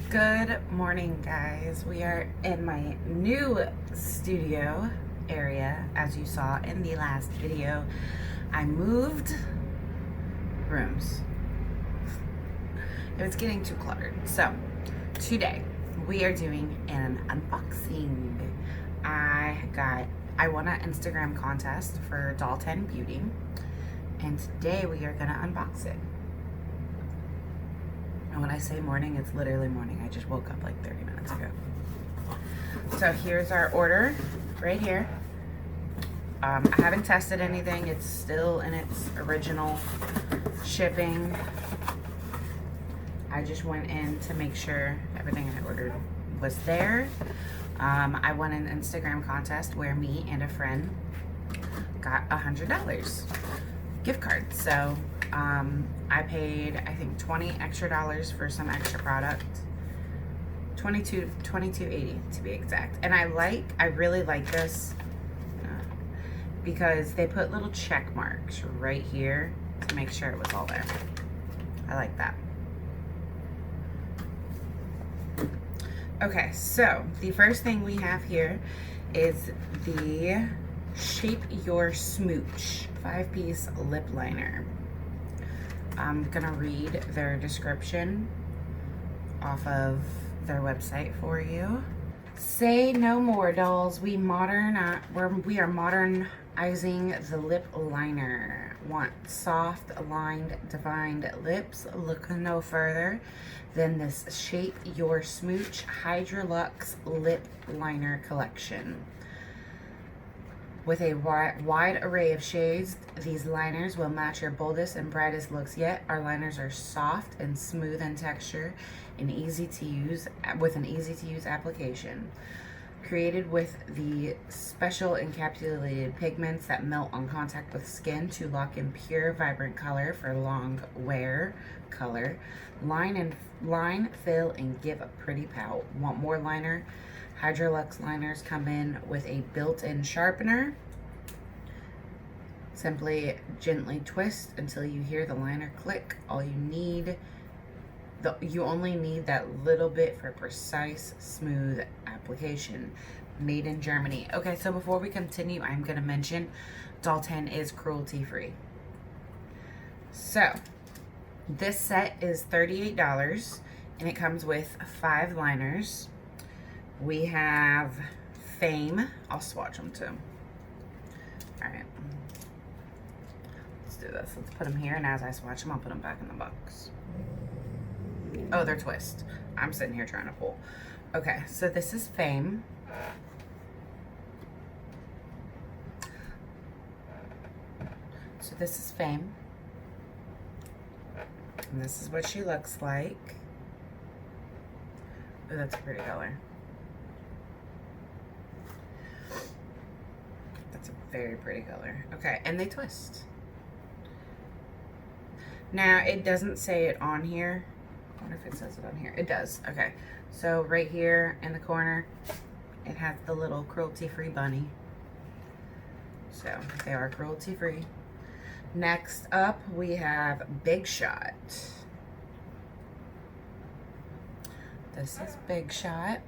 Good morning, guys. We are in my new studio area. As you saw in the last video, I moved rooms. It was getting too cluttered. So today we are doing an unboxing. I won an Instagram contest for Doll 10 Beauty, and today we are gonna unbox it. And when I say morning, it's literally morning. I just woke up like 30 minutes ago. So here's our order right here. I haven't tested anything. It's still in its original shipping. I just went in to make sure everything I ordered was there. I won an Instagram contest where me and a friend got $100 gift card. So I paid, I think, $20 extra for some extra product. $22.80 to be exact. And I really like this because they put little check marks right here to make sure it was all there. I like that. Okay, so the first thing we have here is the Shape Your Smooch 5-piece lip liner. I'm gonna read their description off of their website for you. Say no more, dolls. We are modernizing the lip liner. Want soft, lined, defined lips? Look no further than this Shape Your Smooch Hydrolux Lip Liner Collection. With a wide array of shades, these liners will match your boldest and brightest looks yet. Our liners are soft and smooth in texture and with an easy to use application. Created with the special encapsulated pigments that melt on contact with skin to lock in pure, vibrant color for long wear. Line, fill, and give a pretty pout. Want more liner? Hydrolux liners come in with a built-in sharpener. Simply gently twist until you hear the liner click. You only need that little bit for precise, smooth application. Made in Germany. Okay, so before we continue, I'm going to mention Doll 10 is cruelty-free. So, this set is $38, and it comes with 5 liners. We have Fame. I'll swatch them too. Alright. Let's do this. Let's put them here, and as I swatch them, I'll put them back in the box. Oh, they're twist. I'm sitting here trying to pull. Okay, so this is Fame. So this is Fame. And this is what she looks like. Oh, that's a pretty color. That's a very pretty color. Okay, and they twist. Now, it doesn't say it on here. I wonder if it says it on here. It does. Okay, so right here in the corner, it has the little cruelty-free bunny. So they are cruelty-free. Next up, we have Big Shot. This is Big Shot.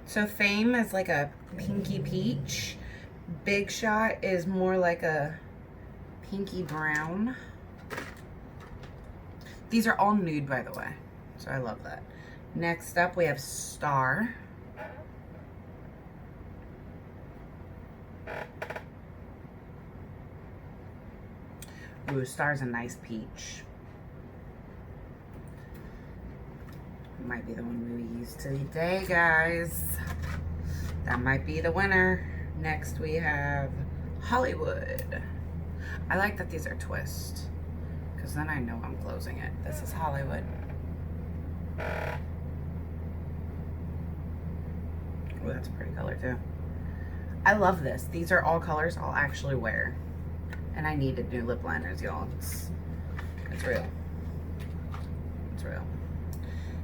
So Fame is like a pinky peach. Big Shot is more like a pinky brown. These are all nude, by the way, so I love that. Next up, we have Star. Ooh, Star's a nice peach. Might be the one we use today, guys. That might be the winner. Next, we have Hollywood. I like that these are twist, because then I know I'm closing it. This is Hollywood. Oh, that's a pretty color too. I love this. These are all colors I'll actually wear. And I needed new lip liners, y'all. It's real. It's real.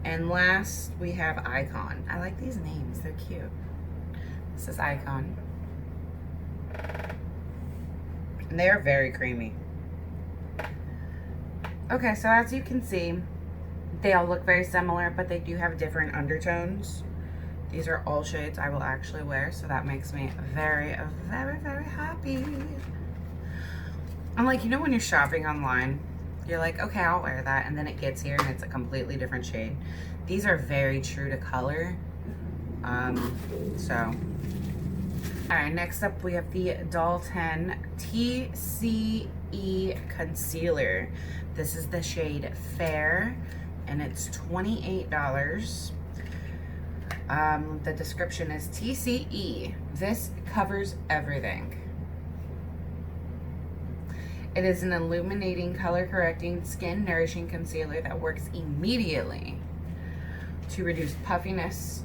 And last, we have Icon. I like these names. They're cute. This is Icon. And they are very creamy. Okay, so as you can see, they all look very similar, but they do have different undertones. These are all shades I will actually wear, so that makes me very, very, very happy. I'm like, you know when you're shopping online, you're like, okay, I'll wear that, and then it gets here and it's a completely different shade. These are very true to color. All right, next up we have the Dalton TCE Concealer. This is the shade Fair, and it's $28. The description is TCE. This covers everything. It is an illuminating, color-correcting, skin-nourishing concealer that works immediately to reduce puffiness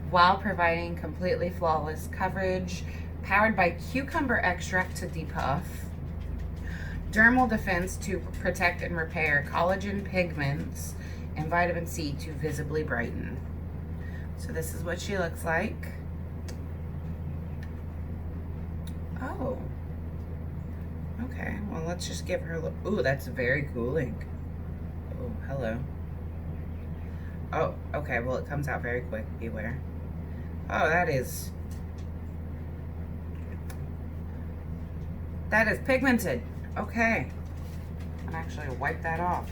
while providing completely flawless coverage, powered by cucumber extract to depuff, dermal defense to protect and repair collagen pigments, and vitamin C to visibly brighten. So this is what she looks like. Oh. Okay, well, let's just give her a look. Ooh, that's very cooling. Oh, hello. Oh, okay, well, it comes out very quick. Beware. Oh, that is pigmented. Okay. I'm actually wipe that off.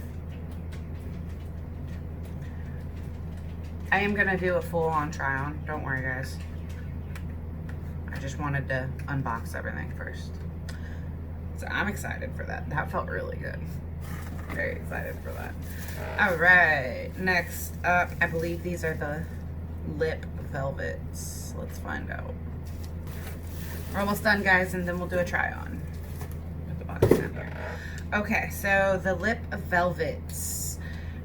I am gonna do a full-on try-on. Don't worry, guys. I just wanted to unbox everything first. So I'm excited for that. That felt really good. Very excited for that. All right, next up, I believe these are the lip velvets. Let's find out. We're almost done, guys, and then we'll do a try on with the box center. Okay, so the lip velvets.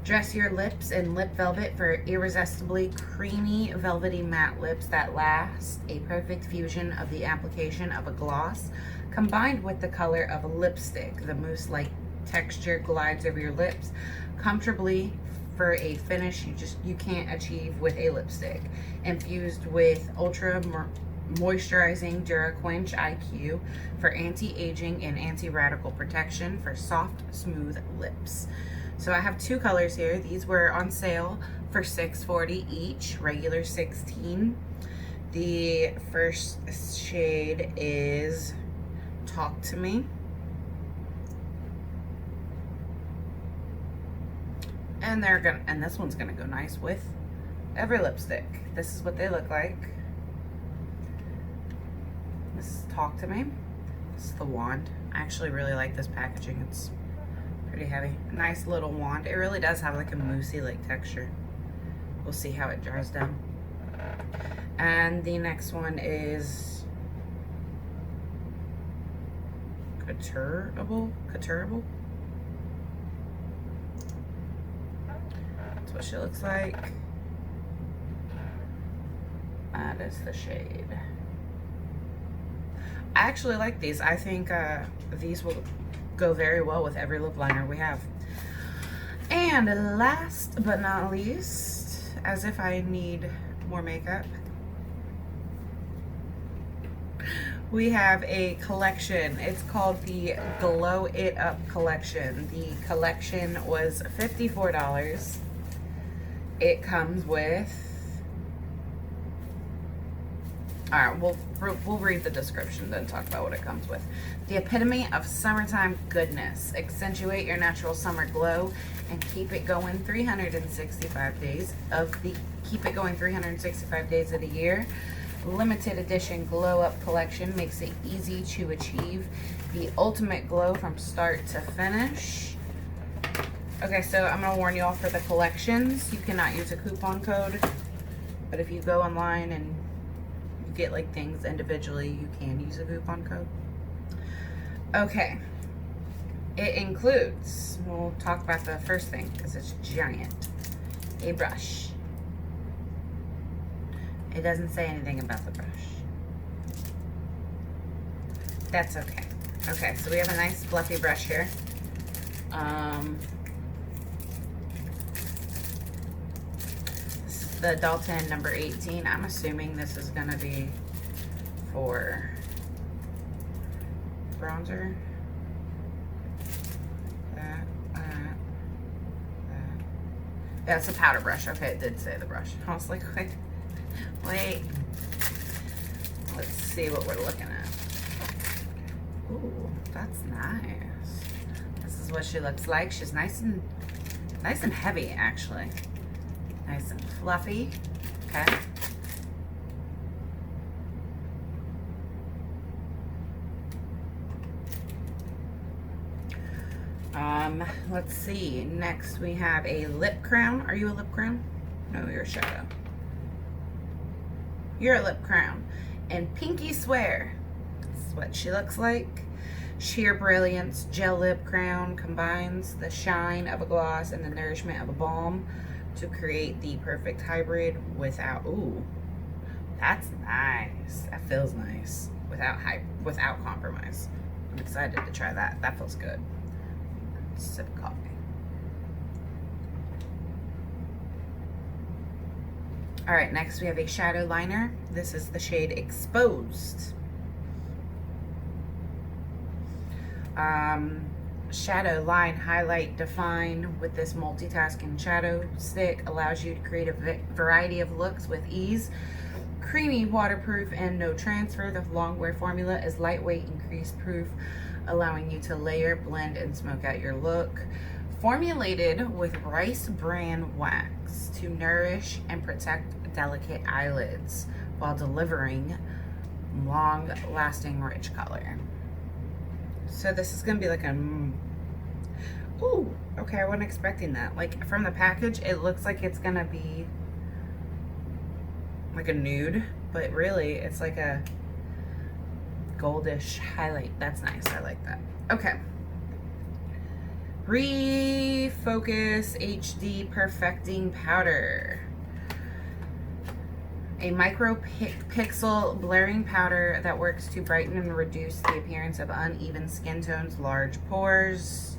Dress your lips in lip velvet for irresistibly creamy, velvety matte lips that last. A perfect fusion of the application of a gloss combined with the color of a lipstick. The mousse-like texture glides over your lips comfortably for a finish you can't achieve with a lipstick. Infused with ultra moisturizing DuraQuench IQ for anti-aging and anti-radical protection for soft, smooth lips. So I have two colors here. These were on sale for $6.40 each, regular $16. The first shade is Talk to Me. And this one's gonna go nice with every lipstick. This is what they look like. This is Talk to Me. This is the wand. I actually really like this packaging. It's pretty heavy. Nice little wand. It really does have like a moussey like texture. We'll see how it dries down. And the next one is Couturable. That's what she looks like. That is the shade. I actually like these. I think these will go very well with every lip liner we have. And last but not least, as if I need more makeup, we have a collection. It's called the Glow It Up collection. The collection was $54. It comes with, all right, we'll read the description, then talk about what it comes with. The epitome of summertime goodness. Accentuate your natural summer glow and keep it going 365 days of the year. Limited edition Glow Up collection makes it easy to achieve the ultimate glow from start to finish. Okay, so I'm gonna warn you all for the collections. You cannot use a coupon code, but if you go online and you get like things individually, you can use a coupon code. Okay, it includes, we'll talk about the first thing because it's giant, a brush. It doesn't say anything about the brush. That's okay. Okay, so we have a nice fluffy brush here. This is the Dalton number 18. I'm assuming this is gonna be for bronzer. That. That's a powder brush. Okay, it did say the brush. I was like, wait. Let's see what we're looking at. Ooh, that's nice. This is what she looks like. She's nice and heavy, actually. Nice and fluffy. Okay. Let's see. Next we have a lip crown. Are you a lip crown? No, you're a shadow. You're a lip crown. And Pinky Swear. This is what she looks like. Sheer Brilliance Gel Lip Crown combines the shine of a gloss and the nourishment of a balm to create the perfect hybrid without, ooh, that's nice. That feels nice without compromise. I'm excited to try that. That feels good. Sip of coffee. All right, next we have a shadow liner. This is the shade Exposed. Shadow, line, highlight, define with this multitasking shadow stick allows you to create a variety of looks with ease. Creamy, waterproof, and no transfer. The long wear formula is lightweight and crease proof, allowing you to layer, blend, and smoke out your look. Formulated with rice bran wax to nourish and protect delicate eyelids while delivering long-lasting rich color. So this is gonna be like a, ooh, okay, I wasn't expecting that. Like from the package, it looks like it's gonna be like a nude, but really it's like a goldish highlight. That's nice, I like that. Okay. Refocus HD Perfecting Powder. A micro pixel blurring powder that works to brighten and reduce the appearance of uneven skin tones, large pores,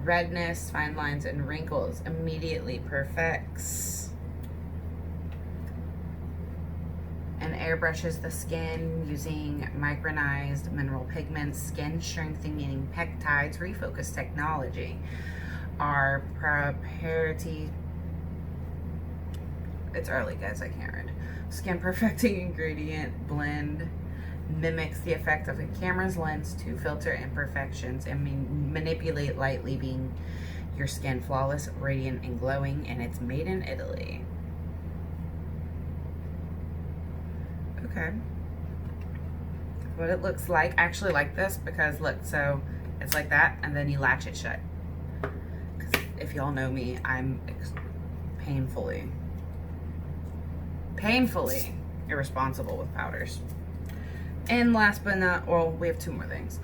redness, fine lines, and wrinkles. Immediately perfects and airbrushes the skin using micronized mineral pigments, skin strengthening peptides, refocus technology. Our proprietary, it's early guys, I can't read. Skin perfecting ingredient blend mimics the effect of a camera's lens to filter imperfections and manipulate light, leaving your skin flawless, radiant, and glowing, and it's made in Italy. Okay. What it looks like. I actually like this because look, so it's like that and then you latch it shut. If y'all know me, I'm painfully irresponsible with powders. And last but not, well, we have two more things.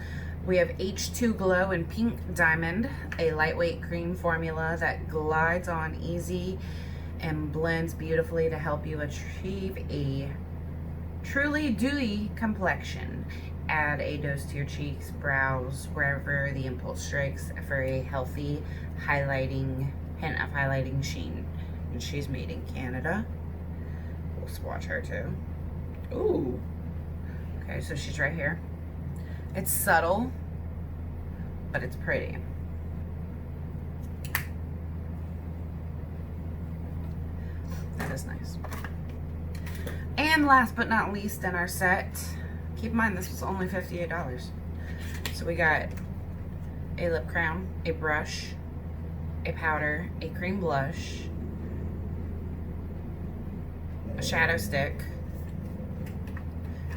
We have H2 Glow in Pink Diamond, a lightweight cream formula that glides on easy and blends beautifully to help you achieve a truly dewy complexion. Add a dose to your cheeks, brows, wherever the impulse strikes for a healthy hint of highlighting sheen. And she's made in Canada. We'll swatch her too. Ooh. Okay, so she's right here. It's subtle, but it's pretty. That is nice. And last but not least in our set, keep in mind this was only $58. So we got a lip crown, a brush, a powder, a cream blush, a shadow stick,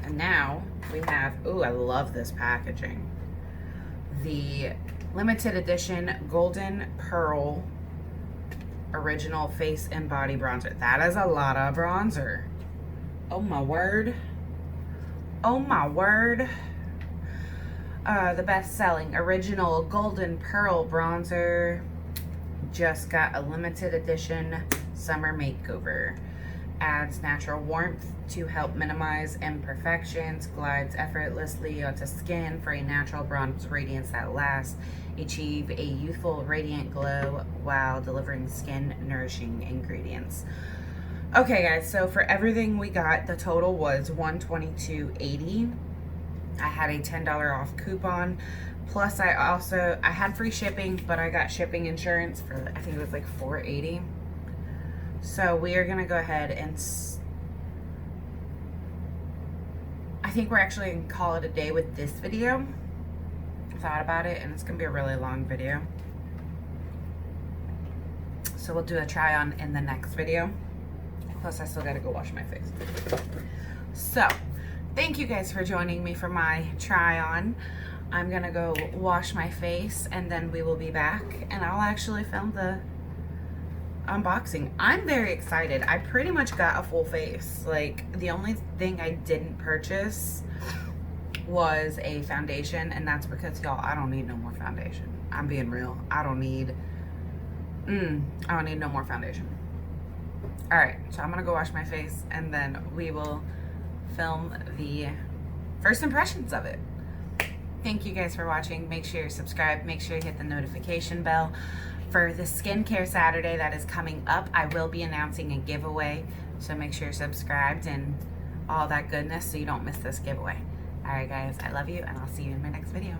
and now we have, ooh, I love this packaging, the limited edition Golden Pearl Original Face and Body Bronzer. That is a lot of bronzer. Oh my word. Oh my word. The best-selling original Golden Pearl Bronzer just got a limited edition summer makeover. Adds natural warmth to help minimize imperfections, glides effortlessly onto skin for a natural bronze radiance that lasts. Achieve a youthful, radiant glow while delivering skin-nourishing ingredients. Okay, guys, so for everything we got, the total was $122.80. I had a $10 off coupon. Plus I had free shipping, but I got shipping insurance for, I think it was like $4.80. So we are gonna go ahead and I think we're actually gonna call it a day with this video. I thought about it, and it's gonna be a really long video. So we'll do a try on in the next video. Plus I still gotta go wash my face. So thank you guys for joining me for my try on. I'm gonna go wash my face and then we will be back and I'll actually film the unboxing. I'm very excited. I pretty much got a full face. Like, the only thing I didn't purchase was a foundation, and that's because, y'all, I don't need no more foundation. I'm being real. I don't need no more foundation. All right, so I'm gonna go wash my face and then we will film the first impressions of it. Thank you guys for watching. Make sure you're subscribed. Make sure you hit the notification bell. For the skincare Saturday that is coming up, I will be announcing a giveaway. So make sure you're subscribed and all that goodness so you don't miss this giveaway. All right, guys, I love you and I'll see you in my next video.